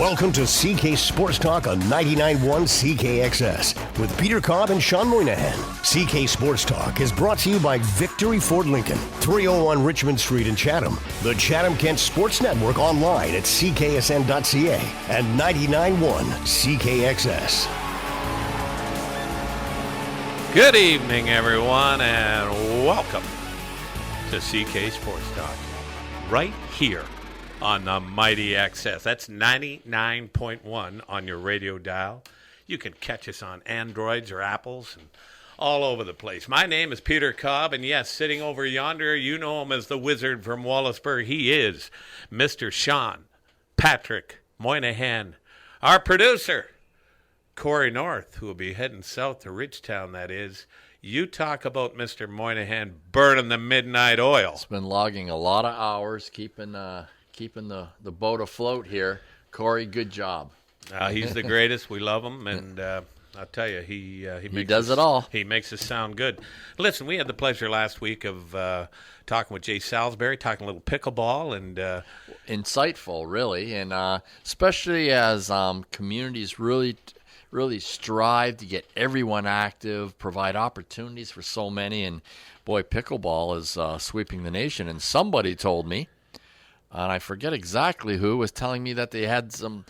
Welcome to CK Sports Talk on 99.1 CKXS with Peter Cobb and Shawn Moynihan. CK Sports Talk is brought to you by Victory Ford Lincoln, 301 Richmond Street in Chatham, the Chatham-Kent Sports Network online at cksn.ca and 99.1 CKXS. Good evening, everyone, and welcome to CK Sports Talk right here on the Mighty XS. That's 99.1 on your radio dial. You can catch us on Androids or Apples and all over the place. My name is Peter Cobb, and yes, sitting over yonder, you know him as the Wizard from Wallaceburg. He is Mr. Shawn Patrick Moynihan, our producer, Corey North, who will be heading south to Ridgetown, that is. You talk about Mr. Moynihan burning the midnight oil. It's been logging a lot of hours, keeping the boat afloat here. Corey, good job. He's the greatest. We love him, and I'll tell you, he does it all. He makes us sound good. Listen, we had the pleasure last week of talking with Jay Salisbury, talking a little pickleball, and insightful, really, and especially as communities really strive to get everyone active, provide opportunities for so many, and boy, pickleball is sweeping the nation. And somebody told me, and I forget exactly who, was telling me that they had some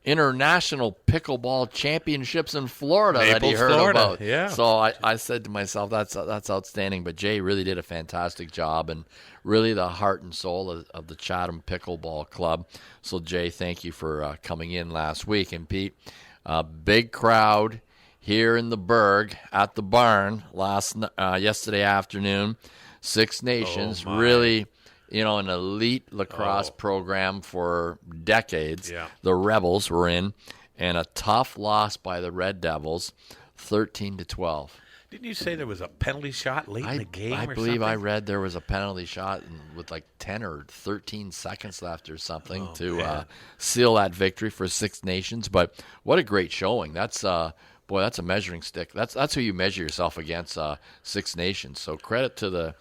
international pickleball championships in Florida Naples, that he heard Florida. about. Yeah. So I said to myself, that's outstanding. But Jay really did a fantastic job, and really the heart and soul of the Chatham Pickleball Club. So Jay, thank you for coming in last week. And Pete, big crowd here in the Berg at the barn yesterday afternoon. Six Nations, really, an elite lacrosse program for decades. Yeah. The Rebels were in, and a tough loss by the Red Devils, 13-12. didn't you say there was a penalty shot late in the game I or believe something? I read there was a penalty shot with like 10 or 13 seconds left or something to seal that victory for Six Nations. But what a great showing. That's that's a measuring stick. That's who you measure yourself against, Six Nations. So credit to the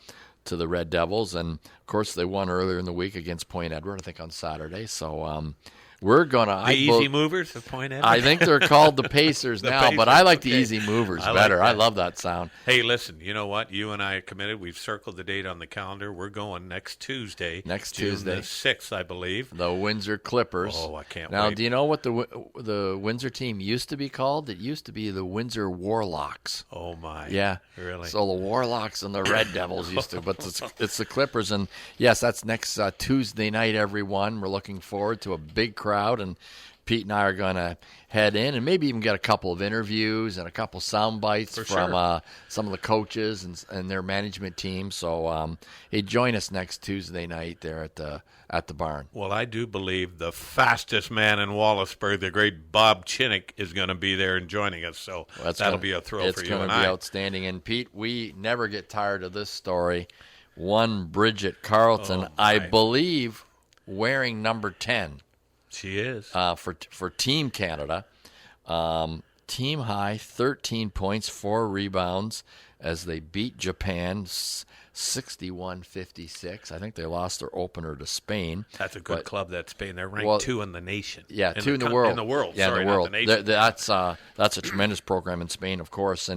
Red Devils. And, of course, they won earlier in the week against Point Edward, I think on Saturday. So we're going to – easy movers of Point Edward? I think they're called the Pacers now, but I like the easy movers better. I love that sound. Hey, listen, you know what? You and I are committed. We've circled the date on the calendar. We're going next Tuesday. June the 6th, I believe. The Windsor Clippers. Oh, I can't wait. Now, do you know what the Windsor team used to be called? It used to be the Windsor Warlocks. Oh, my. Yeah. Really? So the Warlocks and the Red Devils used to, but it's the Clippers. And, yes, that's next Tuesday night, everyone. We're looking forward to a big crowd, and Pete and I are going to head in and maybe even get a couple of interviews and a couple sound bites from some of the coaches and their management team. So, hey, join us next Tuesday night there at the barn. Well, I do believe the fastest man in Wallaceburg, the great Bob Chinnick, is going to be there and joining us. So that'll be a thrill for you and I. It's going to be outstanding. And, Pete, we never get tired of this story. One Bridget Carlton, I believe, wearing number 10. She is. For Team Canada. Team high, 13 points, 4 rebounds as they beat Japan 61-56. I think they lost their opener to Spain. That's a good club, that Spain. They're ranked 2 in the nation. Yeah, 2 in the world. In the world, yeah, sorry, in the world. Not the nation. That's a tremendous program in Spain, of course.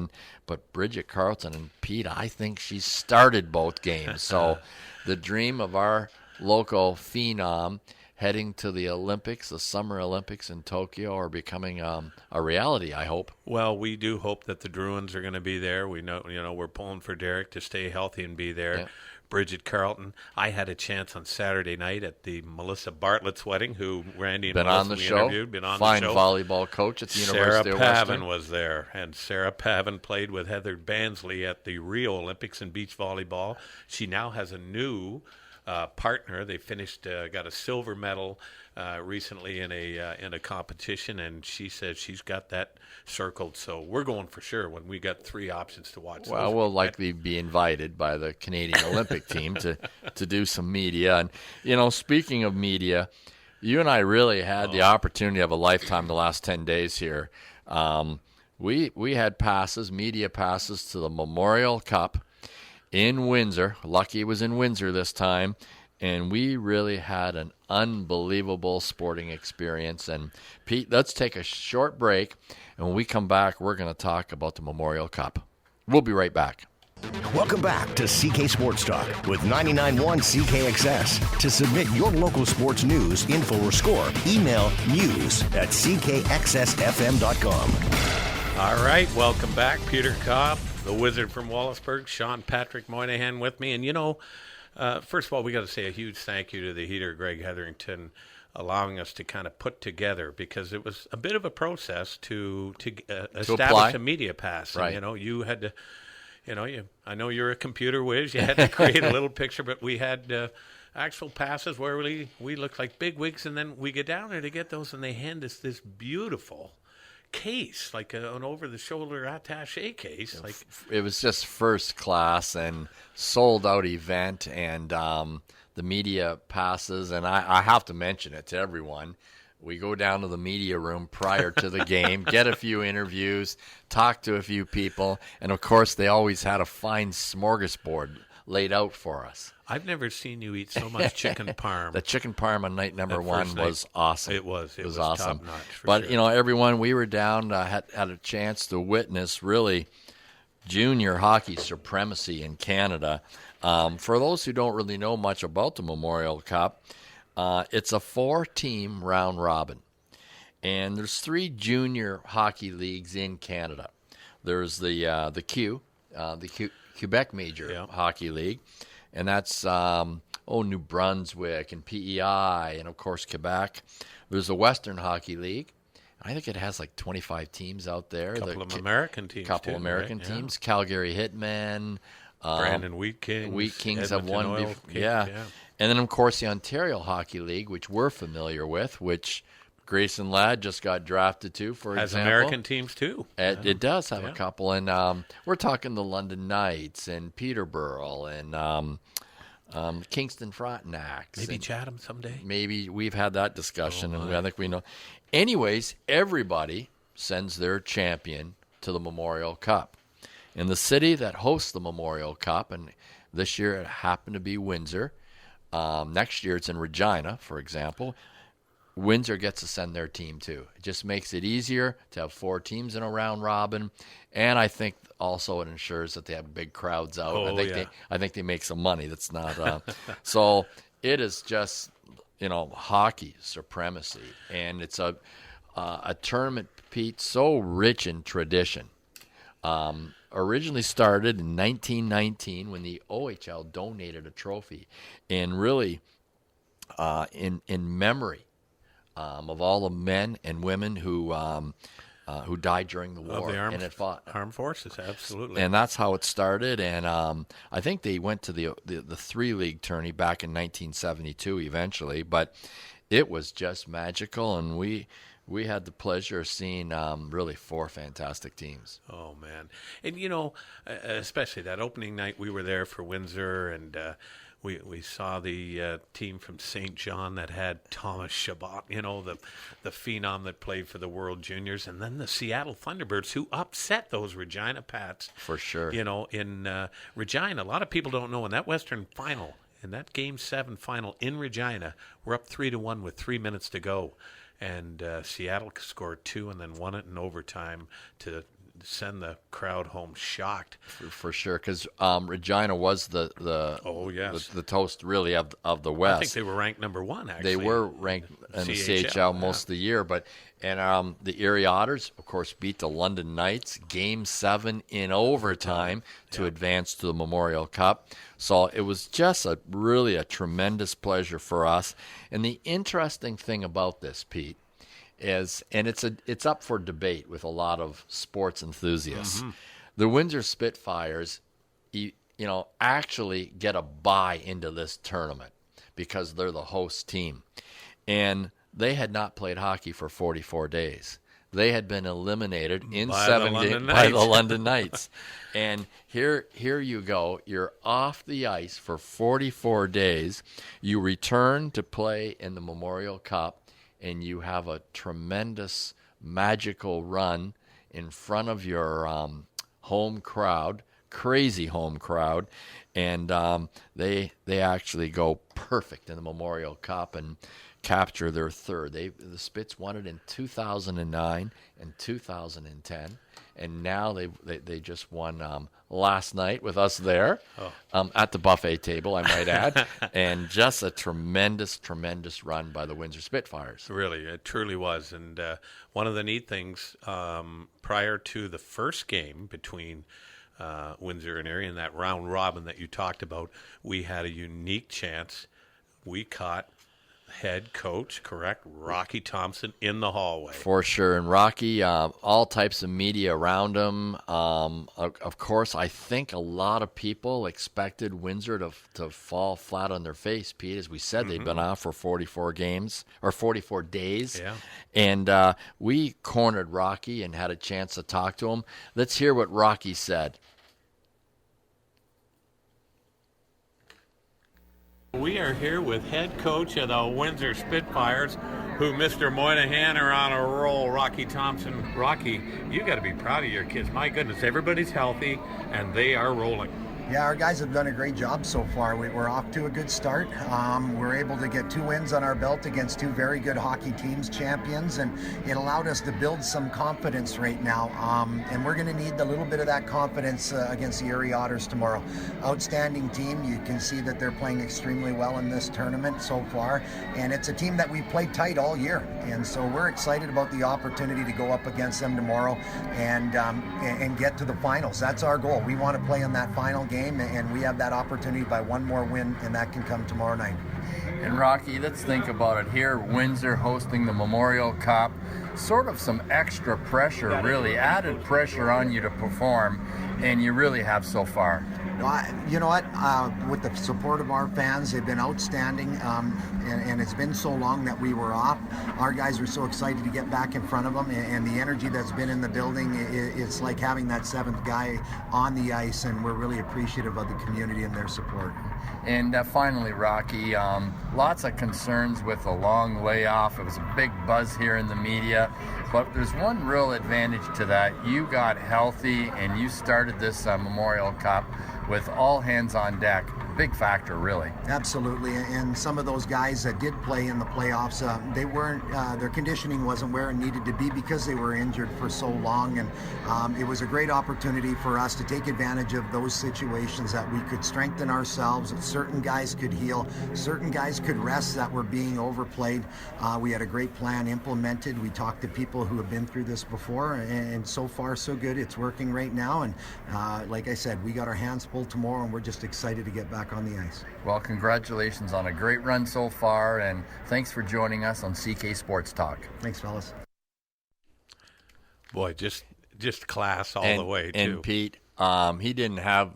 But Bridget Carlton and Pete, I think she started both games. So the dream of our local phenom heading to the Olympics, the Summer Olympics in Tokyo, are becoming a reality, I hope. Well, we do hope that the Bruins are going to be there. We know, we're pulling for Derek to stay healthy and be there. Yeah. Bridget Carlton. I had a chance on Saturday night at the Melissa Bartlett's wedding, who Randy and Melissa interviewed. Been on the show. Fine volleyball coach at the University of Sarah Western. Pavin was there, and Sarah Pavin played with Heather Bansley at the Rio Olympics in beach volleyball. She now has a new partner. They finished, got a silver medal recently in a competition, and she says she's got that circled. So we're going for sure when we got 3 options to watch. Well, we'll likely be invited by the Canadian Olympic team to do some media. And speaking of media, you and I really had the opportunity of a lifetime the last 10 days here. We had media passes to the Memorial Cup in Windsor. Lucky it was in Windsor this time. And we really had an unbelievable sporting experience. And, Pete, let's take a short break. And when we come back, we're going to talk about the Memorial Cup. We'll be right back. Welcome back to CK Sports Talk with 99.1 CKXS. To submit your local sports news, info, or score, email news@ckxsfm.com. All right, welcome back. Peter Cobb, the Wizard from Wallaceburg, Shawn Patrick Moynihan with me. And, first of all, we got to say a huge thank you to the Heater, Greg Hetherington, allowing us to kind of put together, because it was a bit of a process to establish a media pass. Right. And, you had to, I know you're a computer whiz. You had to create a little picture, but we had actual passes where we looked like big wigs, and then we get down there to get those, and they hand us this beautiful case, like an over-the-shoulder attaché case. Like, it was just first class and sold-out event, and the media passes, and I have to mention it to everyone. We go down to the media room prior to the game, get a few interviews, talk to a few people, and, of course, they always had a fine smorgasbord laid out for us. I've never seen you eat so much chicken parm. The chicken parm on night number one was awesome. It was awesome. Top notch. But, sure. Everyone, we were down, had a chance to witness really junior hockey supremacy in Canada. For those who don't really know much about the Memorial Cup, it's a 4-team round robin. And there's 3 junior hockey leagues in Canada. There's the Quebec Major Hockey League, and that's New Brunswick and PEI, and of course Quebec. There's the Western Hockey League. I think it has like 25 teams out there. A couple of American teams. Teams. Calgary Hitmen. Brandon Wheat Kings. Wheat Kings have Edmonton won. Oil Kings, yeah. And then, of course, the Ontario Hockey League, which we're familiar with, which Grayson Ladd just got drafted to, for has example. American teams, too. It does have a couple. And we're talking the London Knights and Peterborough and Kingston Frontenacs. Maybe Chatham someday. Maybe we've had that discussion, and I think we know. Anyways, everybody sends their champion to the Memorial Cup. And the city that hosts the Memorial Cup, and this year it happened to be Windsor. Next year it's in Regina, for example. Windsor gets to send their team too. It just makes it easier to have 4 teams in a round robin, and I think also it ensures that they have big crowds out. I think they make some money. That's not so. It is just hockey supremacy, and it's a tournament, Pete, so rich in tradition. Originally started in 1919 when the OHL donated a trophy, and really in memory of all the men and women who died during the war and had fought armed forces, absolutely. And that's how it started. And I think they went to the 3-league tourney back in 1972 eventually, but it was just magical, and we had the pleasure of seeing really 4 fantastic teams. Oh, man. And, especially that opening night, we were there for Windsor, and we saw the team from St. John that had Thomas Chabot, the phenom that played for the World Juniors, and then the Seattle Thunderbirds, who upset those Regina Pats. For sure. In Regina, a lot of people don't know, in that Western final, in that Game 7 final in Regina, we're up 3-1 with 3 minutes to go. And Seattle scored 2 and then won it in overtime to send the crowd home shocked. For sure, because Regina was the toast really of the West. I think they were ranked number 1. Actually, they were ranked in the CHL most of the year, but the Erie Otters, of course, beat the London Knights Game 7 in overtime to advance to the Memorial Cup. So it was just really a tremendous pleasure for us. And the interesting thing about this, Pete, is, and it's up for debate with a lot of sports enthusiasts. Mm-hmm. The Windsor Spitfires, actually get a bye into this tournament because they're the host team, and they had not played hockey for 44 days. They had been eliminated in 7 days by the London Knights. And here you go. You're off the ice for 44 days. You return to play in the Memorial Cup, and you have a tremendous, magical run in front of your home crowd, crazy home crowd, and they actually go perfect in the Memorial Cup and capture their third. The Spits won it in 2009 and 2010, and now they just won last night with us there at the buffet table, I might add, and just a tremendous run by the Windsor Spitfires. Really, it truly was. And one of the neat things, prior to the first game between Windsor and Erie in that round robin that you talked about, we had a unique chance. We caught head coach, correct, Rocky Thompson in the hallway. For sure. And Rocky, all types of media around him. Of course, I think a lot of people expected Windsor to fall flat on their face, Pete. As we said, they'd been off for 44 games or 44 days. Yeah. And we cornered Rocky and had a chance to talk to him. Let's hear what Rocky said. We are here with head coach of the Windsor Spitfires, who Mr. Moynihan are on a roll, Rocky Thompson. Rocky, you got to be proud of your kids. My goodness, everybody's healthy, and they are rolling. Yeah, our guys have done a great job so far. We're off to a good start. We're able to get 2 wins on our belt against 2 very good hockey teams, champions, and it allowed us to build some confidence right now. And we're going to need a little bit of that confidence against the Erie Otters tomorrow. Outstanding team. You can see that they're playing extremely well in this tournament so far, and it's a team that we've played tight all year. And so we're excited about the opportunity to go up against them tomorrow and get to the finals. That's our goal. We want to play in that final game, and we have that opportunity by 1 more win, and that can come tomorrow night. And Rocky, let's think about it here. Windsor hosting the Memorial Cup, sort of some extra pressure, really added pressure on you to perform, and you really have so far. You know what? With the support of our fans, they've been outstanding, and it's been so long that we were off. Our guys were so excited to get back in front of them, and the energy that's been in the building, it's like having that 7th guy on the ice, and we're really appreciative of the community and their support. And finally, Rocky, lots of concerns with a long layoff. It was a big buzz here in the media, but there's one real advantage to that. You got healthy, and you started this Memorial Cup with all hands on deck. Big factor, really. Absolutely, and some of those guys that did play in the playoffs, they weren't, their conditioning wasn't where it needed to be because they were injured for so long, and it was a great opportunity for us to take advantage of those situations that we could strengthen ourselves. Certain guys could heal, certain guys could rest that were being overplayed. We had a great plan implemented. We talked to people who have been through this before, and so far so good. It's working right now, and like I said, we got our hands full tomorrow, and we're just excited to get back on the ice. Well, congratulations on a great run so far, and thanks for joining us on CK Sports Talk. Thanks, fellas. Boy, just class all the way, too. And Pete, he didn't have,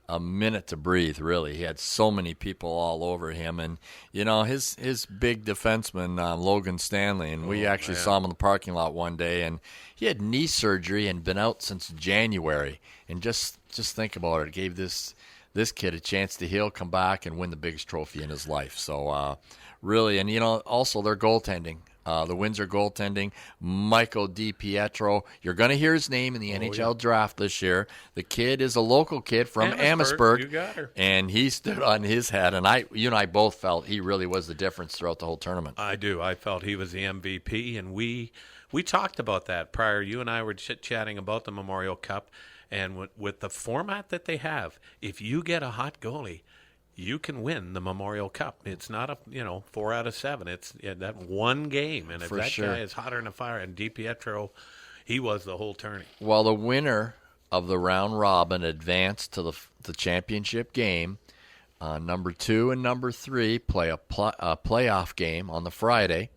a minute to breathe, really. He had so many people all over him. And, his big defenseman, Logan Stanley, and we actually saw him in the parking lot one day, and he had knee surgery and been out since January. And just think about it. It gave this kid a chance to heal, come back, and win the biggest trophy in his life. So, really, and, also their goaltending. The Windsor goaltending, Michael DiPietro. You're going to hear his name in the NHL draft this year. The kid is a local kid from Amherstburg. You got her. And he stood on his head. And you and I both felt he really was the difference throughout the whole tournament. I do. I felt he was the MVP, and we talked about that prior. You and I were chit-chatting about the Memorial Cup, and with the format that they have, if you get a hot goalie, you can win the Memorial Cup. It's not 4 out of 7. It's that one game, and if that guy is hotter than a fire, and DiPietro, he was the whole tourney. Well, the winner of the round robin advanced to the championship game. Number 2 and number 3 play a playoff game on the Friday.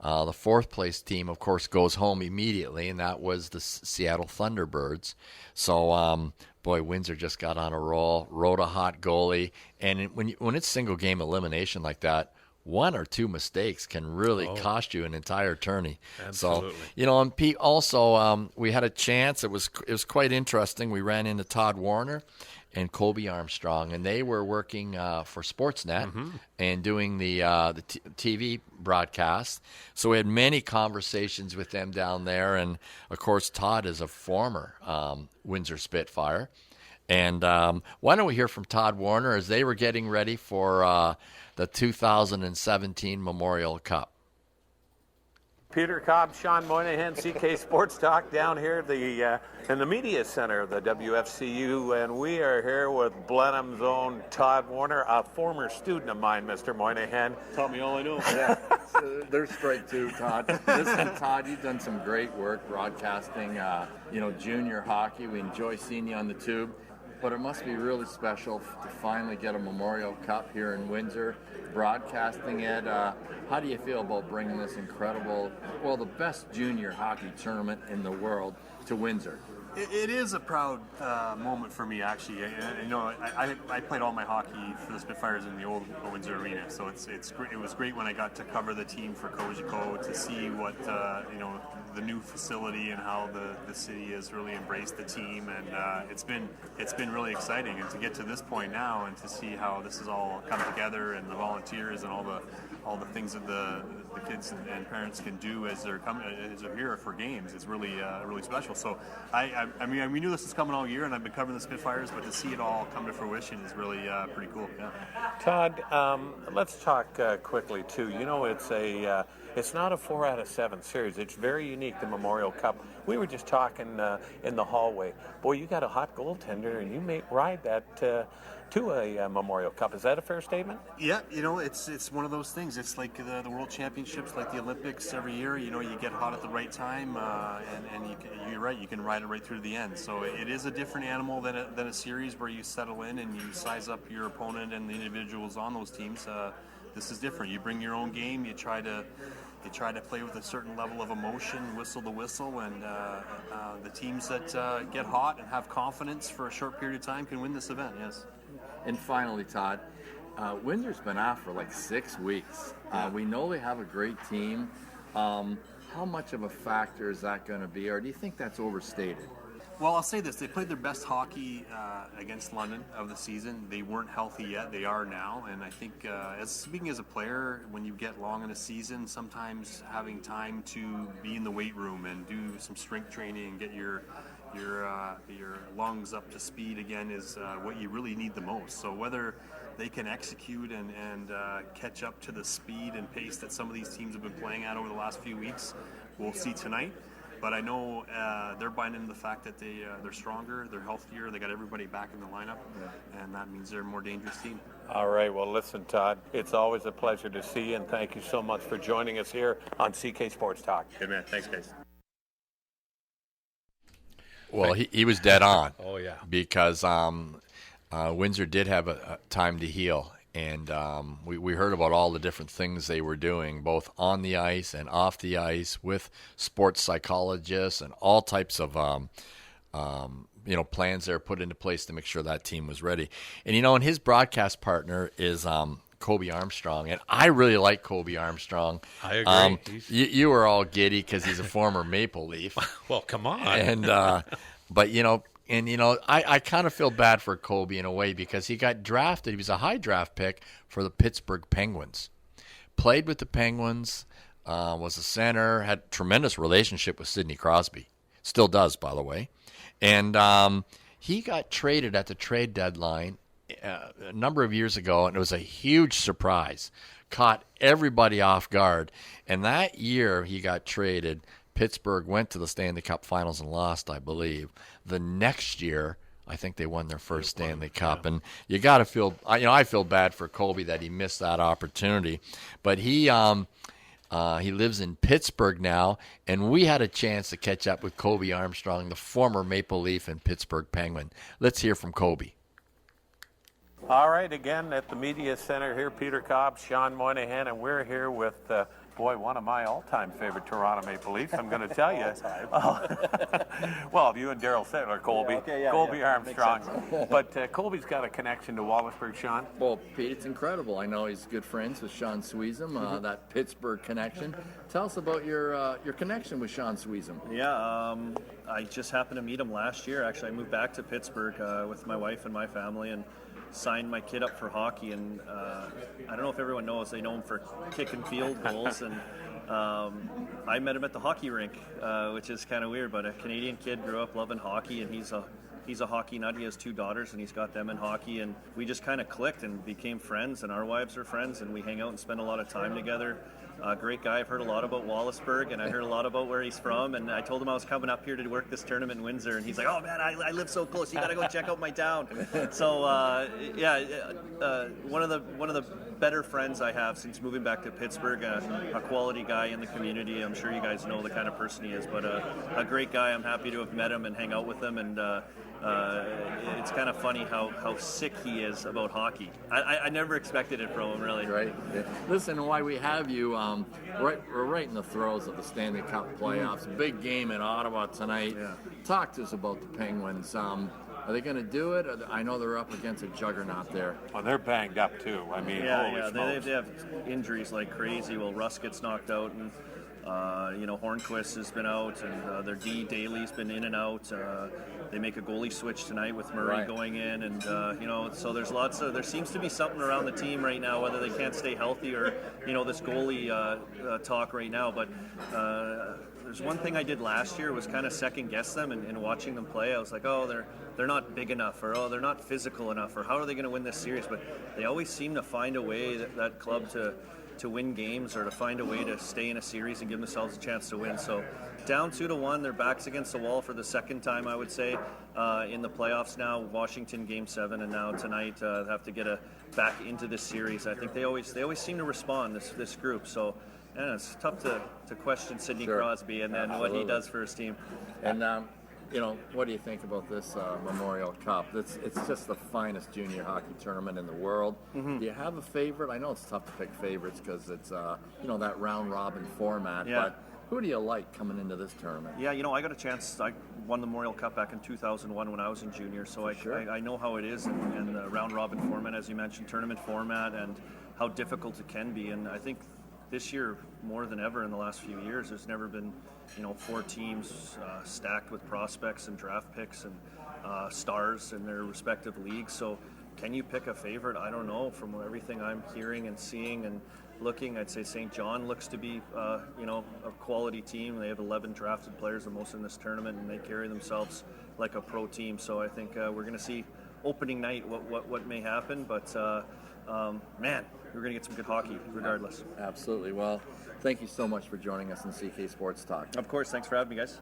The 4th place team, of course, goes home immediately, and that was the Seattle Thunderbirds. So, boy, Windsor just got on a roll, rode a hot goalie, and when it's single game elimination like that, 1 or 2 mistakes can really cost you an entire tourney. Absolutely. So, and Pete, also, we had a chance. It was quite interesting. We ran into Todd Warner, and Kobe Armstrong, and they were working for Sportsnet and doing the TV broadcast. So we had many conversations with them down there, and of course Todd is a former Windsor Spitfire. And why don't we hear from Todd Warner as they were getting ready for the 2017 Memorial Cup. Peter Cobb, Shawn Moynihan, CK Sports Talk down here at in the media center of the WFCU, and we are here with Blenheim's own Todd Warner, a former student of mine, Mr. Moynihan. Taught me all I know. Yeah, they're straight too, Todd. Listen, Todd, you've done some great work broadcasting, junior hockey. We enjoy seeing you on the tube. But it must be really special to finally get a Memorial Cup here in Windsor, broadcasting it. How do you feel about bringing this incredible, the best junior hockey tournament in the world to Windsor? It is a proud moment for me, actually. I played all my hockey for the Spitfires in the old Windsor Arena, so it's great. It was great when I got to cover the team for Cogeco, to see what the new facility and how the city has really embraced the team, and it's been really exciting. And to get to this point now, and to see how this has all come together, and the volunteers and all the things that the kids and parents can do as they're here for games, it's really really special. So we knew this was coming all year, and I've been covering the Spitfires, but to see it all come to fruition is really pretty cool. Yeah. Todd, let's talk quickly too. It's not a 4 out of 7 series. It's very unique, the Memorial Cup. We were just talking in the hallway. Boy, you got a hot goaltender, and you may ride that to a Memorial Cup. Is that a fair statement? Yeah, it's one of those things. It's like the World Championships, like the Olympics every year. You get hot at the right time, and you're right. You can ride it right through to the end. So it is a different animal than a series where you settle in and you size up your opponent and the individuals on those teams. This is different. You bring your own game. You try to play with a certain level of emotion, whistle the whistle, and the teams that get hot and have confidence for a short period of time can win this event. Yes. And finally, Todd, Windsor's been off for like 6 weeks. We know they have a great team. How much of a factor is that going to be, or do you think that's overstated? Well, I'll say this. They played their best hockey against London of the season. They weren't healthy yet. They are now. And I think, speaking as a player, when you get long in a season, sometimes having time to be in the weight room and do some strength training and get your lungs up to speed again is what you really need the most. So whether they can execute and catch up to the speed and pace that some of these teams have been playing at over the last few weeks, we'll see tonight. But I know they're buying into the fact that they're stronger, they're healthier, they got everybody back in the lineup, and that means they're a more dangerous team. All right. Well, listen, Todd, it's always a pleasure to see you, and thank you so much for joining us here on CK Sports Talk. Good man. Thanks, guys. Well, he was dead on. Oh, yeah. Because Windsor did have a time to heal. And we heard about all the different things they were doing, both on the ice and off the ice, with sports psychologists and all types of plans they were put into place to make sure that team was ready. And his broadcast partner is Kobe Armstrong, and I really like Kobe Armstrong. I agree. You were all giddy because he's a former Maple Leaf. Well, come on. And but I kind of feel bad for Kobe in a way because he got drafted. He was a high draft pick for the Pittsburgh Penguins. Played with the Penguins, was a center, had tremendous relationship with Sidney Crosby. Still does, by the way. And he got traded at the trade deadline a number of years ago, and it was a huge surprise. Caught everybody off guard. And that year he got traded, Pittsburgh went to the Stanley Cup Finals and lost, I believe. The next year, I think they won their first Stanley Cup. And you got to feel, I feel bad for Kobe that he missed that opportunity. But he lives in Pittsburgh now, and we had a chance to catch up with Kobe Armstrong, the former Maple Leaf and Pittsburgh Penguin. Let's hear from Kobe. All right, again at the Media Center here, Peter Cobb, Shawn Moynihan, and we're here with Boy, one of my all-time favorite Toronto Maple Leafs, I'm going to tell you. Well, you and Daryl Settler, Colby. Colby Armstrong. But Colby's got a connection to Wallaceburg, Shawn. Well, Pete, it's incredible. I know he's good friends with Shawn Sweezum, that Pittsburgh connection. Tell us about your connection with Shawn Sweezum. Yeah, I just happened to meet him last year. Actually, I moved back to Pittsburgh with my wife and my family and signed my kid up for hockey. And I don't know if everyone knows, they know him for kick and field goals. And I met him at the hockey rink, which is kind of weird. But a Canadian kid grew up loving hockey, and he's a hockey nut. He has 2 daughters, and he's got them in hockey. And we just kind of clicked and became friends, and our wives are friends, and we hang out and spend a lot of time together. Great guy. I've heard a lot about Wallaceburg, and I heard a lot about where he's from. And I told him I was coming up here to work this tournament in Windsor, and he's like, "Oh man, I live so close. You got to go check out my town." So one of the better friends I have since moving back to Pittsburgh. A quality guy in the community. I'm sure you guys know the kind of person he is, but a great guy. I'm happy to have met him and hang out with him. And it's kind of funny how sick he is about hockey. I never expected it from him, really. Right. Listen, why we have you, we're right in the throes of the Stanley Cup playoffs. Big game in Ottawa tonight. Yeah. Talk to us about the Penguins. Are they going to do it? I know they're up against a juggernaut there. Well, they're banged up too. I mean, holy smokes. They have injuries like crazy. Well, Russ gets knocked out, and Hornquist has been out, and their D Daly's been in and out. They make a goalie switch tonight with Murray going in, and so there seems to be something around the team right now, whether they can't stay healthy or this goalie talk right now. But there's one thing I did last year was kind of second guess them, and watching them play, I was like, oh, they're not big enough, or they're not physical enough, or how are they going to win this series? But they always seem to find a way that club to win games, or to find a way to stay in a series and give themselves a chance to win. So down 2-1, their backs against the wall for the second time, I would say, in the playoffs now. Washington Game 7, and now tonight have to get back into this series. I think they always seem to respond, this group. So it's tough to question Sidney Crosby and then what he does for his team. And what do you think about this Memorial Cup? It's just the finest junior hockey tournament in the world. Mm-hmm. Do you have a favorite? I know it's tough to pick favorites because it's that round robin format. Yeah. But who do you like coming into this tournament? Yeah, I got a chance. I won the Memorial Cup back in 2001 when I was in junior, so I know how it is, and the round robin format, as you mentioned, tournament format, and how difficult it can be. And I think this year, more than ever in the last few years, there's never been 4 teams stacked with prospects and draft picks and stars in their respective leagues. So can you pick a favorite? I don't know. From everything I'm hearing and seeing and looking, I'd say St. John looks to be a quality team. They have 11 drafted players, the most in this tournament, and they carry themselves like a pro team. So I think we're going to see opening night what may happen, but man, we're going to get some good hockey regardless. Absolutely. Well, thank you so much for joining us in CK Sports Talk. Of course. Thanks for having me, guys.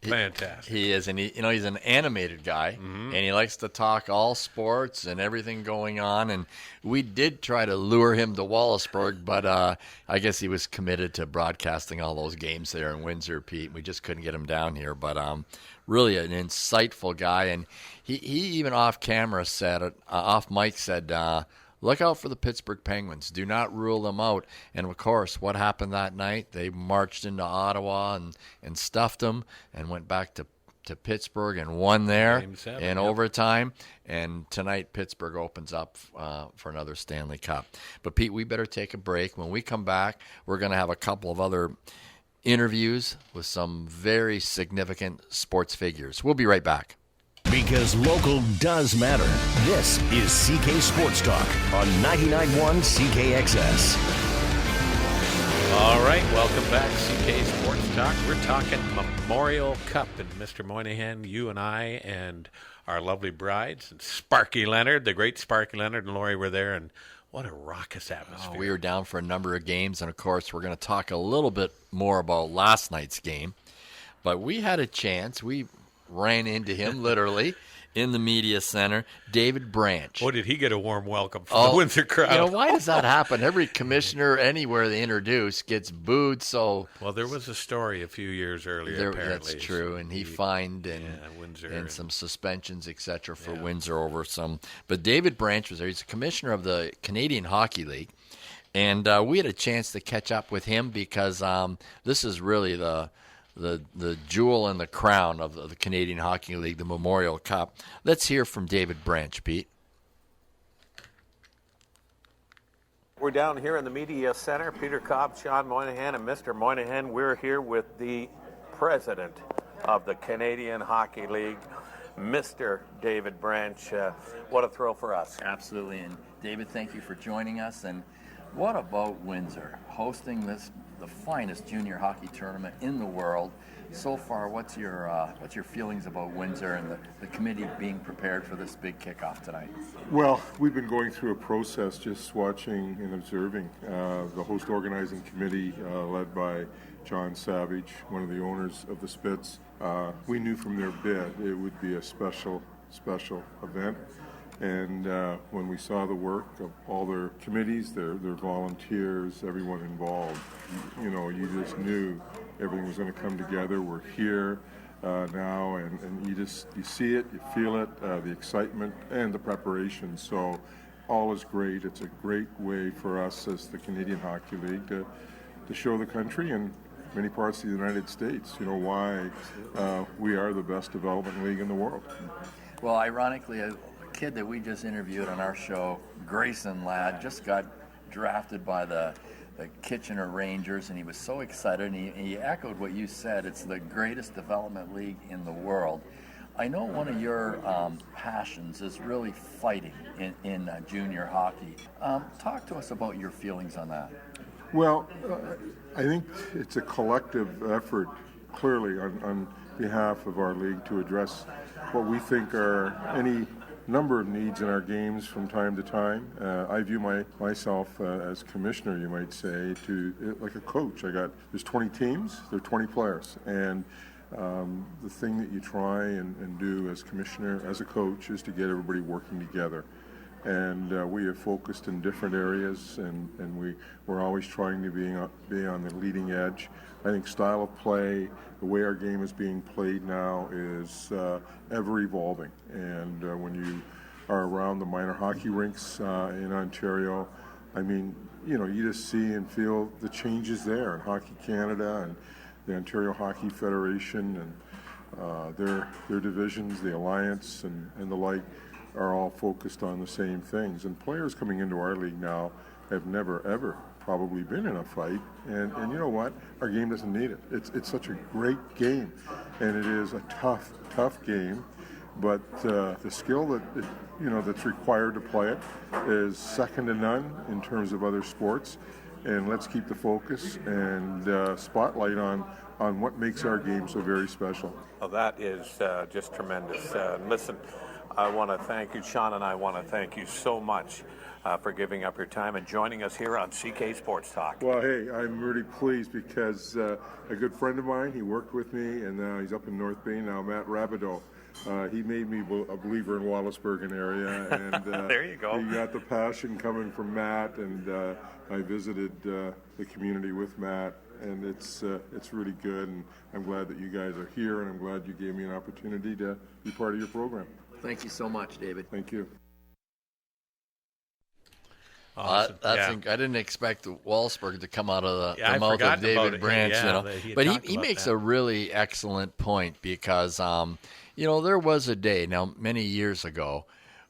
Fantastic. He is, and he's an animated guy, and he likes to talk all sports and everything going on. And we did try to lure him to Wallaceburg, but I guess he was committed to broadcasting all those games there in Windsor, Pete. We just couldn't get him down here, but really an insightful guy. And he even off camera said, off mic said, look out for the Pittsburgh Penguins. Do not rule them out. And, of course, what happened that night? They marched into Ottawa and stuffed them and went back to Pittsburgh and won there in overtime. And tonight Pittsburgh opens up for another Stanley Cup. But, Pete, we better take a break. When we come back, we're going to have a couple of other interviews with some very significant sports figures. We'll be right back. Because local does matter. This is CK Sports Talk on 99.1 CKXS. All right, welcome back, CK Sports Talk. We're talking Memorial Cup, and Mr. Moynihan, you and I and our lovely brides, and Sparky Leonard, the great Sparky Leonard and Lori were there, and what a raucous atmosphere. We were down for a number of games, and, of course, we're going to talk a little bit more about last night's game. But we had a chance. We ran into him literally in the media center, David Branch. Boy, did he get a warm welcome from the Windsor crowd. Why does that happen? Every commissioner anywhere they introduce gets booed. So well, there was a story a few years earlier, apparently. That's true, and he fined and some suspensions, etc. for Windsor over some. But David Branch was there. He's a commissioner of the Canadian Hockey League. And we had a chance to catch up with him because this is really the jewel in the crown of the Canadian Hockey League, the Memorial Cup. Let's hear from David Branch, Pete. We're down here in the Media Center. Peter Cobb, Shawn Moynihan, and Mr. Moynihan. We're here with the president of the Canadian Hockey League, Mr. David Branch. What a thrill for us. Absolutely. And David, thank you for joining us. And what about Windsor hosting the finest junior hockey tournament in the world? So far, what's your feelings about Windsor and the committee being prepared for this big kickoff tonight? Well, we've been going through a process, just watching and observing. The host organizing committee, led by John Savage, one of the owners of the Spitz, we knew from their bid it would be a special event. And when we saw the work of all their committees, their volunteers, everyone involved, you just knew everything was going to come together. We're here now, and you see it, you feel it, the excitement and the preparation. So all is great. It's a great way for us as the Canadian Hockey League to show the country and many parts of the United States, why we are the best development league in the world. Well, ironically, a kid that we just interviewed on our show, Grayson Ladd, just got drafted by the Kitchener Rangers, and he was so excited, and he echoed what you said. It's the greatest development league in the world. I know one of your passions is really fighting in junior hockey. Talk to us about your feelings on that. Well, I think it's a collective effort, clearly, on behalf of our league to address what we think are any number of needs in our games from time to time. I view myself as commissioner, you might say, like a coach. There's 20 teams, there are 20 players, and the thing that you try and do as commissioner, as a coach, is to get everybody working together. And we have focused in different areas, and we're always trying to be on the leading edge. I think style of play, the way our game is being played now, is ever evolving. And when you are around the minor hockey rinks in Ontario, you just see and feel the changes there. And Hockey Canada and the Ontario Hockey Federation and their divisions, the Alliance and the like, are all focused on the same things. And players coming into our league now have never, ever probably been in a fight. And you know what? Our game doesn't need it. It's such a great game. And it is a tough game. But the skill that's required to play it is second to none in terms of other sports. And let's keep the focus and spotlight on what makes our game so very special. Well, that is just tremendous. Listen, I want to thank you, Shawn, and I want to thank you so much for giving up your time and joining us here on CK Sports Talk. Well, hey, I'm really pleased because a good friend of mine, he worked with me, and now he's up in North Bay now, Matt Rabideau. He made me a believer in Wallaceburg area, and there you go. You got the passion coming from Matt, and I visited the community with Matt, and it's really good, and I'm glad that you guys are here, and I'm glad you gave me an opportunity to be part of your program. Thank you so much, David. Thank you. Awesome. I didn't expect Wallaceburg to come out of the mouth of David Branch, but he makes a really excellent point because there was a day now many years ago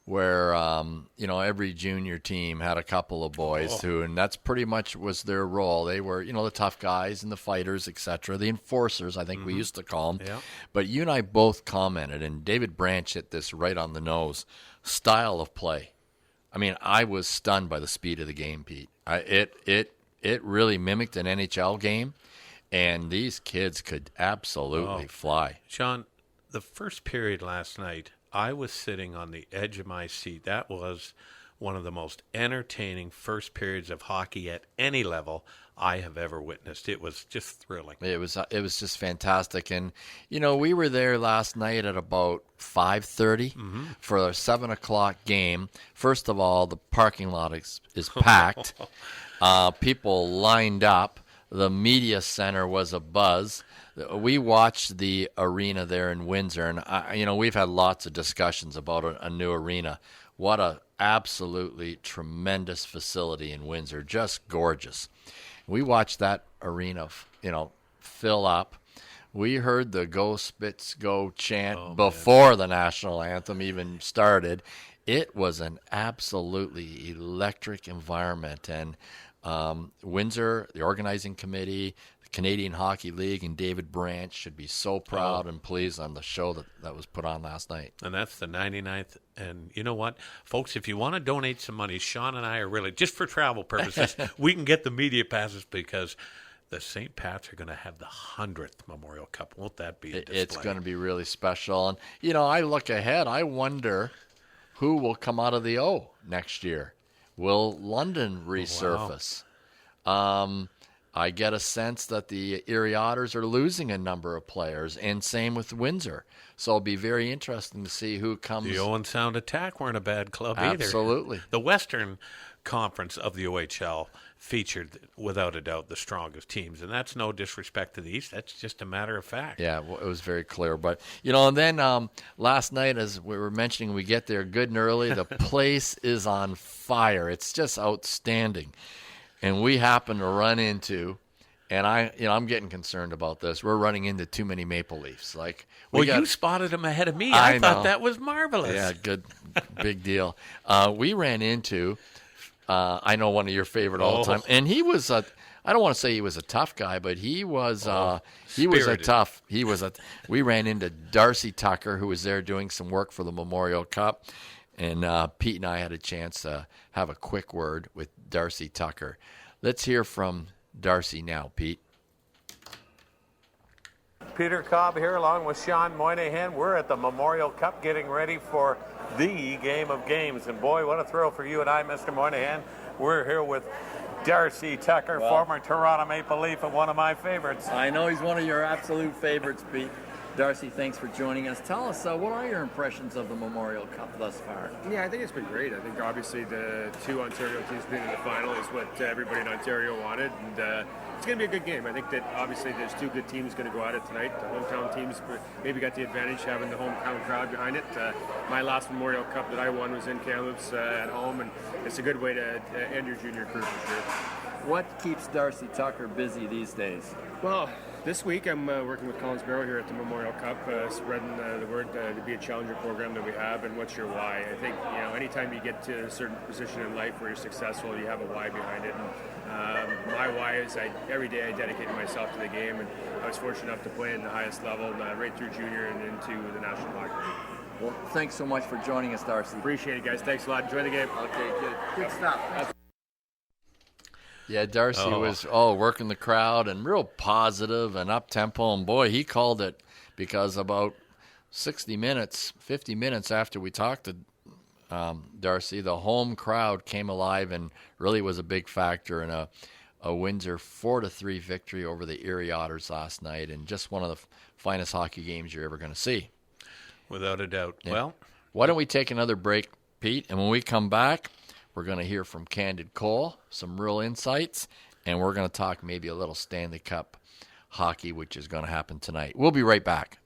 where every junior team had a couple of boys and that's pretty much was their role. They were the tough guys and the fighters, etc., the enforcers, I think we used to call them. Yeah. But you and I both commented, and David Branch hit this right on the nose. Style of play. I was stunned by the speed of the game, Pete. It really mimicked an NHL game, and these kids could absolutely fly. Shawn, the first period last night, I was sitting on the edge of my seat. That was one of the most entertaining first periods of hockey at any level I have ever witnessed. It was just thrilling. It was just fantastic. And, we were there last night at about 5:30 for a 7 o'clock game. First of all, the parking lot is packed. People lined up. The media center was abuzz. We watched the arena there in Windsor, and we've had lots of discussions about a new arena. what a absolutely tremendous facility in Windsor, just gorgeous. We watched that arena, fill up. We heard the Go Spits Go chant before the national anthem even started. It was an absolutely electric environment, and Windsor, the organizing committee, the Canadian Hockey League, and David Branch should be so proud and pleased on the show that was put on last night. And that's the 99th. And you know what, folks, if you want to donate some money, Shawn and I are really, just for travel purposes, we can get the media passes because the St. Pats are going to have the 100th Memorial Cup. Won't that be a display? It's going to be really special. And, I look ahead. I wonder who will come out of the O next year. Will London resurface? Wow. I get a sense that the Erie Otters are losing a number of players, and same with Windsor. So it'll be very interesting to see who comes. The Owen Sound Attack weren't a bad club either. Absolutely. The Western Conference of the OHL featured, without a doubt, the strongest teams, and that's no disrespect to the East. That's just a matter of fact. Yeah, well, it was very clear. But, and then last night, as we were mentioning, we get there good and early. The place is on fire. It's just outstanding. And we happen to run into, and I'm getting concerned about this. We're running into too many Maple Leafs. You spotted them ahead of me. I thought know. that was marvelous. Yeah, good, big deal. We ran into, I know one of your favorite all the time, and he was I don't want to say he was a tough guy, but he was we ran into Darcy Tucker, who was there doing some work for the Memorial Cup, and Pete and I had a chance to have a quick word with Darcy Tucker. Let's hear from Darcy now, Pete. Peter Cobb here along with Shawn Moynihan. We're at the Memorial Cup getting ready for the game of games. And boy, what a thrill for you and I, Mr. Moynihan. We're here with Darcy Tucker, former Toronto Maple Leaf and one of my favorites. I know he's one of your absolute favorites, Pete. Darcy, thanks for joining us. Tell us, what are your impressions of the Memorial Cup thus far? Yeah, I think it's been great. I think obviously the two Ontario teams being in the final is what everybody in Ontario wanted, and it's going to be a good game. I think that obviously there's two good teams going to go at it tonight. The hometown teams maybe got the advantage having the hometown crowd behind it. My last Memorial Cup that I won was in Kamloops at home, and it's a good way to end your junior career for sure. What keeps Darcy Tucker busy these days? Well, this week I'm working with Collins Barrow here at the Memorial Cup, spreading the word to be a challenger program that we have, and what's your why. I think anytime you get to a certain position in life where you're successful, you have a why behind it. And my why is every day I dedicate myself to the game, and I was fortunate enough to play in the highest level, right through junior and into the National Hockey League. Well, thanks so much for joining us, Darcy. Appreciate it, guys. Thanks a lot. Enjoy the game. Okay, good stuff. Yeah, Darcy was working the crowd and real positive and up-tempo. And, boy, he called it because about 50 minutes after we talked to Darcy, the home crowd came alive and really was a big factor in a Windsor 4-3 victory over the Erie Otters last night, and just one of the finest hockey games you're ever going to see. Without a doubt. Yeah. Well, why don't we take another break, Pete, and when we come back, we're going to hear from Candid Cole, some real insights, and we're going to talk maybe a little Stanley Cup hockey, which is going to happen tonight. We'll be right back.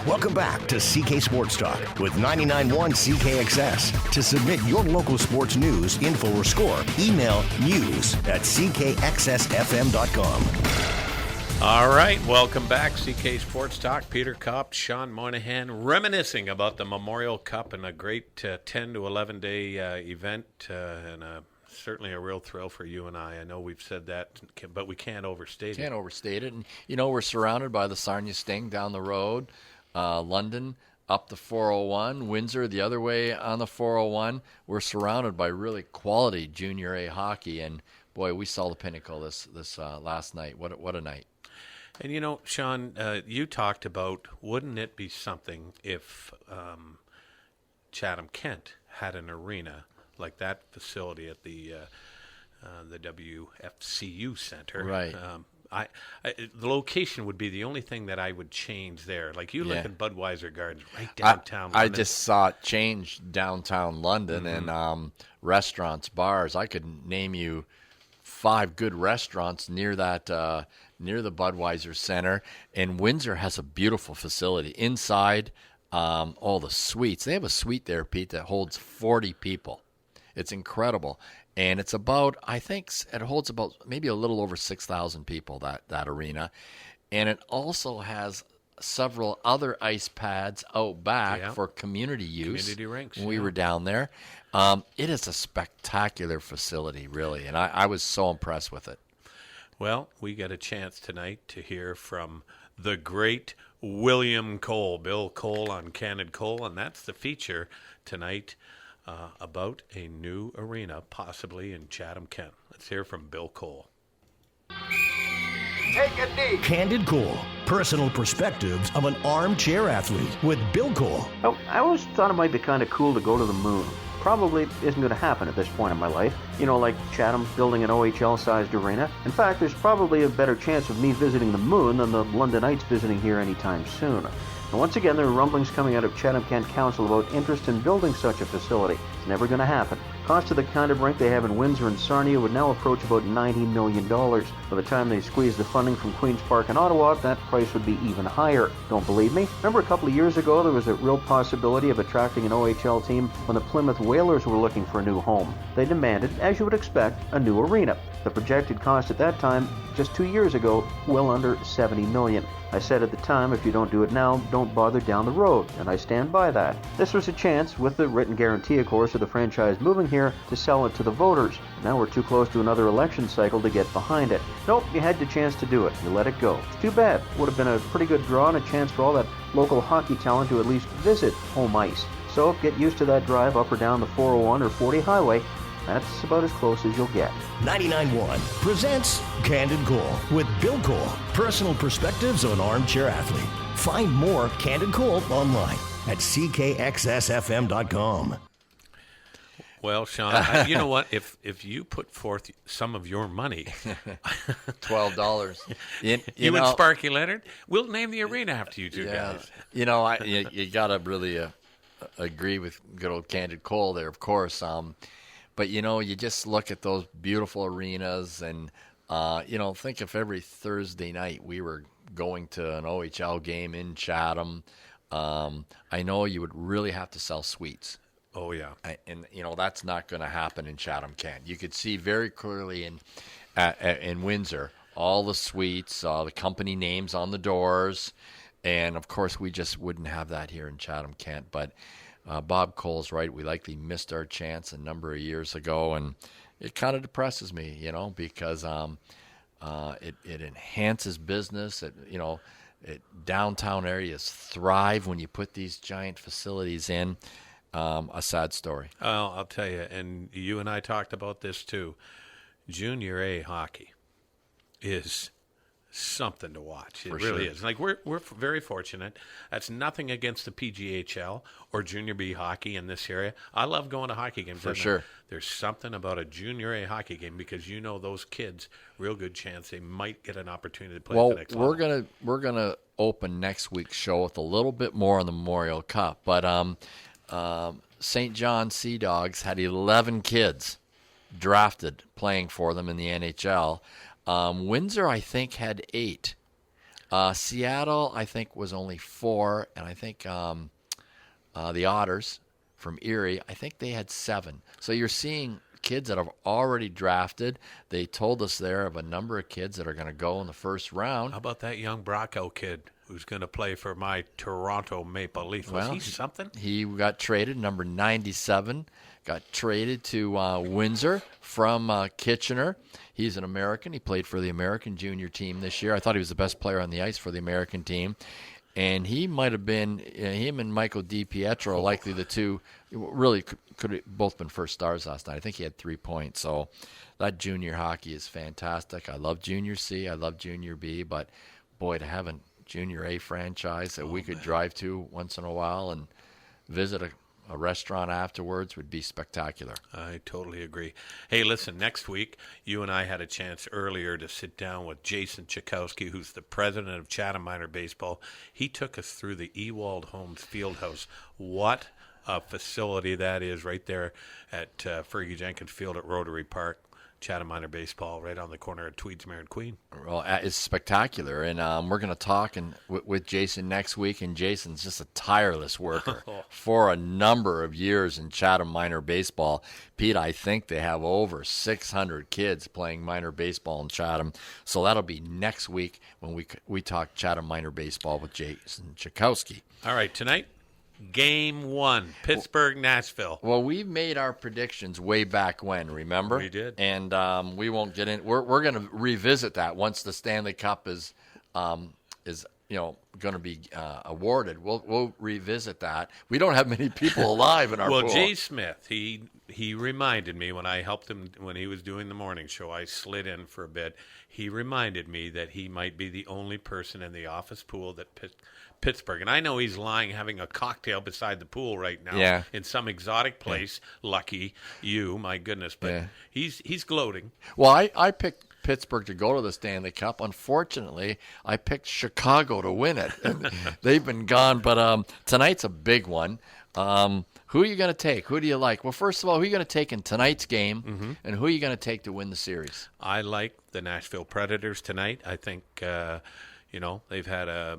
Welcome back to CK Sports Talk with 99.1 CKXS. To submit your local sports news, info, or score, email news@ckxsfm.com. all right, welcome back. CK Sports Talk. Peter Cobb, Shawn Moynihan, reminiscing about the Memorial Cup and a great 10 to 11 day event, and certainly a real thrill for you and I. I know we've said that, but we can't overstate it. Can't overstate it. And, we're surrounded by the Sarnia Sting down the road, London up the 401, Windsor the other way on the 401. We're surrounded by really quality Junior A hockey, and, boy, we saw the pinnacle this last night. What a night. And, Shawn, you talked about, wouldn't it be something if Chatham-Kent had an arena like that facility at the WFCU Center? Right. The location would be the only thing that I would change there. Like you look at Budweiser Gardens right downtown London. I just saw it change downtown London, and restaurants, bars. I could name you 5 good restaurants near that near the Budweiser Center. And Windsor has a beautiful facility inside. All the suites. They have a suite there, Pete, that holds 40 people. It's incredible. And it's about, I think it holds about maybe a little over 6,000 people, that arena. And it also has several other ice pads out back for community use. Community rinks. When we were down there. It is a spectacular facility, really. And I was so impressed with it. Well, we get a chance tonight to hear from the great William Cole, Bill Cole on Candid Cole, and that's the feature tonight about a new arena, possibly in Chatham-Kent. Let's hear from Bill Cole. Take a knee. Candid Cole, personal perspectives of an armchair athlete with Bill Cole. I always thought it might be kind of cool to go to the moon. Probably isn't going to happen at this point in my life. You know, like Chatham building an OHL-sized arena. In fact, there's probably a better chance of me visiting the moon than the Londonites visiting here anytime soon. And once again, there are rumblings coming out of Chatham-Kent Council about interest in building such a facility. It's never going to happen. Cost of the kind of rink they have in Windsor and Sarnia would now approach about $90 million. By the time they squeeze the funding from Queen's Park and Ottawa, that price would be even higher. Don't believe me? Remember a couple of years ago there was a real possibility of attracting an OHL team when the Plymouth Whalers were looking for a new home. They demanded, as you would expect, a new arena. The projected cost at that time, just 2 years ago, well under $70 million. I said at the time, if you don't do it now, don't bother down the road, and I stand by that. This was a chance, with the written guarantee, of course, of the franchise moving here, to sell it to the voters. Now we're too close to another election cycle to get behind it. Nope, you had the chance to do it. You let it go. It's too bad. Would have been a pretty good draw and a chance for all that local hockey talent to at least visit home ice. So get used to that drive up or down the 401 or 40 highway. That's about as close as you'll get. 99.1 presents Candid Cole with Bill Cole, personal perspectives of an armchair athlete. Find more Candid Cole online at ckxsfm.com. Well, Shawn, you know what? If you put forth some of your money, $12, you and Sparky Leonard, we'll name the arena after you two guys. You know, you got to really agree with good old Candid Cole there, of course. But, you know, you just look at those beautiful arenas and, you know, think if every Thursday night we were going to an OHL game in Chatham, I know you would really have to sell suites. Oh, yeah. And, you know, that's not going to happen in Chatham-Kent. You could see very clearly in Windsor all the suites, the company names on the doors. And, of course, we just wouldn't have that here in Chatham-Kent. But Bob Cole's right. We likely missed our chance a number of years ago, and it kind of depresses me, you know, because it enhances business. Downtown areas thrive when you put these giant facilities in. A sad story. Well, I'll tell you, and you and I talked about this too. Junior A hockey is something to watch. It really is. Like we're very fortunate. That's nothing against the PGHL or Junior B hockey in this area. I love going to hockey games. For sure. There's something about a Junior A hockey game because you know those kids, real good chance they might get an opportunity to play at the next level. We're gonna open next week's show with a little bit more on the Memorial Cup, but St. John Sea Dogs had 11 kids drafted playing for them in the NHL. Windsor, I think, had 8. Seattle, I think, was only 4. And I think the Otters from Erie, I think they had 7. So you're seeing kids that have already drafted. They told us there of a number of kids that are going to go in the first round. How about that young Bracco kid who's going to play for my Toronto Maple Leafs? Was he something? He got traded, number 97. Got traded to Windsor from Kitchener. He's an American. He played for the American junior team this year. I thought he was the best player on the ice for the American team. And he might have been, him and Michael DiPietro are likely the two, really could have both been first stars last night. I think he had 3 points. So that junior hockey is fantastic. I love Junior C. I love Junior B. But, boy, to have a Junior A franchise that we could drive to once in a while and visit a restaurant afterwards would be spectacular. I totally agree. Hey, listen, next week, you and I had a chance earlier to sit down with Jason Chakowski, who's the president of Chatham Minor Baseball. He took us through the Ewald Homes Fieldhouse. What a facility that is right there at Fergie Jenkins Field at Rotary Park. Chatham Minor Baseball right on the corner of Tweedsmuir and Queen. Well, it's spectacular, and we're going to talk with Jason next week, and Jason's just a tireless worker for a number of years in Chatham Minor Baseball. Pete, I think they have over 600 kids playing minor baseball in Chatham, so that'll be next week when we talk Chatham Minor Baseball with Jason Chakowski. All right, tonight, Game 1, Pittsburgh-Nashville. Well, we've made our predictions way back when, remember? We did. And we won't get in. We're going to revisit that once the Stanley Cup is going to be awarded. We'll revisit that. We don't have many people alive in our pool. Well, Jay Smith, he reminded me when I helped him when he was doing the morning show. I slid in for a bit. He reminded me that he might be the only person in the office pool that Pittsburgh, and I know he's lying having a cocktail beside the pool right now in some exotic place. Yeah. Lucky you, my goodness, but he's gloating. Well, I picked Pittsburgh to go to the Stanley Cup. Unfortunately, I picked Chicago to win it. They've been gone, but tonight's a big one. Who are you going to take? Who do you like? Well, first of all, who are you going to take in tonight's game, and who are you going to take to win the series? I like the Nashville Predators tonight. I think they've had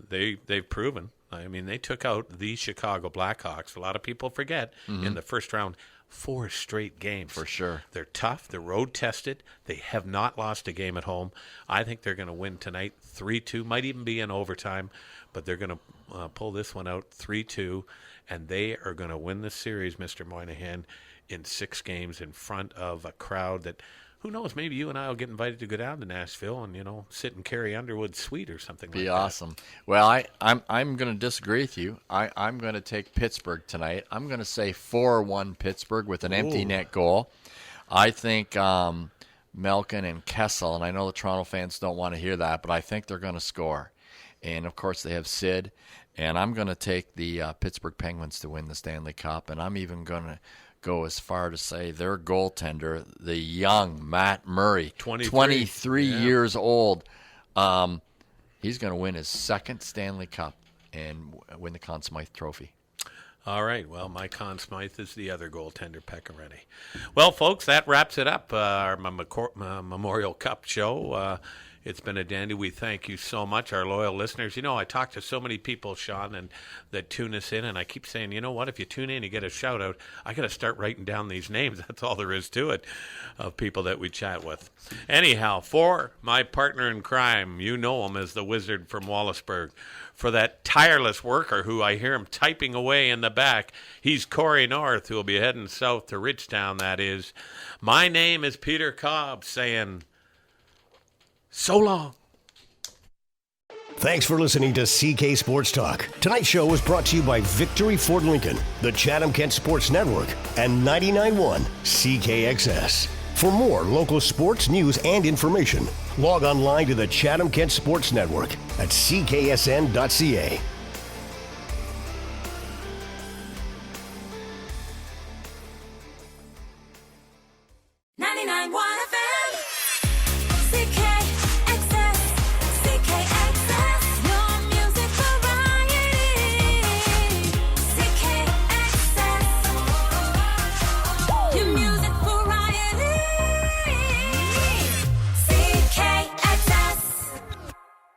they've proven. I mean, they took out the Chicago Blackhawks. A lot of people forget in the first round, 4 straight games. For sure. They're tough. They're road tested. They have not lost a game at home. I think they're going to win tonight 3-2. Might even be in overtime, but they're going to pull this one out 3-2, and they are going to win the series, Mr. Moynihan, in 6 games in front of a crowd that, who knows, maybe you and I will get invited to go down to Nashville and, sit in Carrie Underwood's suite or something like that. Be awesome. Well, I'm going to disagree with you. I'm going to take Pittsburgh tonight. I'm going to say 4-1 Pittsburgh with an empty net goal. I think Malkin and Kessel, and I know the Toronto fans don't want to hear that, but I think they're going to score. And, of course, they have Sid. And I'm going to take the Pittsburgh Penguins to win the Stanley Cup. And I'm even going to go as far to say their goaltender, the young Matt Murray, 23 years old, he's going to win his 2nd Stanley Cup and win the Conn Smythe Trophy. All right. Well, my Conn Smythe is the other goaltender, Pekka. Well, folks, that wraps it up, our Memorial Cup show. It's been a dandy. We thank you so much, our loyal listeners. I talk to so many people, Shawn, and that tune us in, and I keep saying, you know what, if you tune in, you get a shout-out. I got to start writing down these names. That's all there is to it, of people that we chat with. Anyhow, for my partner in crime, you know him as the Wizard from Wallaceburg. For that tireless worker who I hear him typing away in the back, he's Corey North, who will be heading south to Ridgetown, that is. My name is Peter Cobb, saying, so long. Thanks for listening to CK Sports Talk. Tonight's show was brought to you by Victory Ford Lincoln, the Chatham-Kent Sports Network, and 99.1 CKXS. For more local sports news and information, log online to the Chatham-Kent Sports Network at cksn.ca. 99.1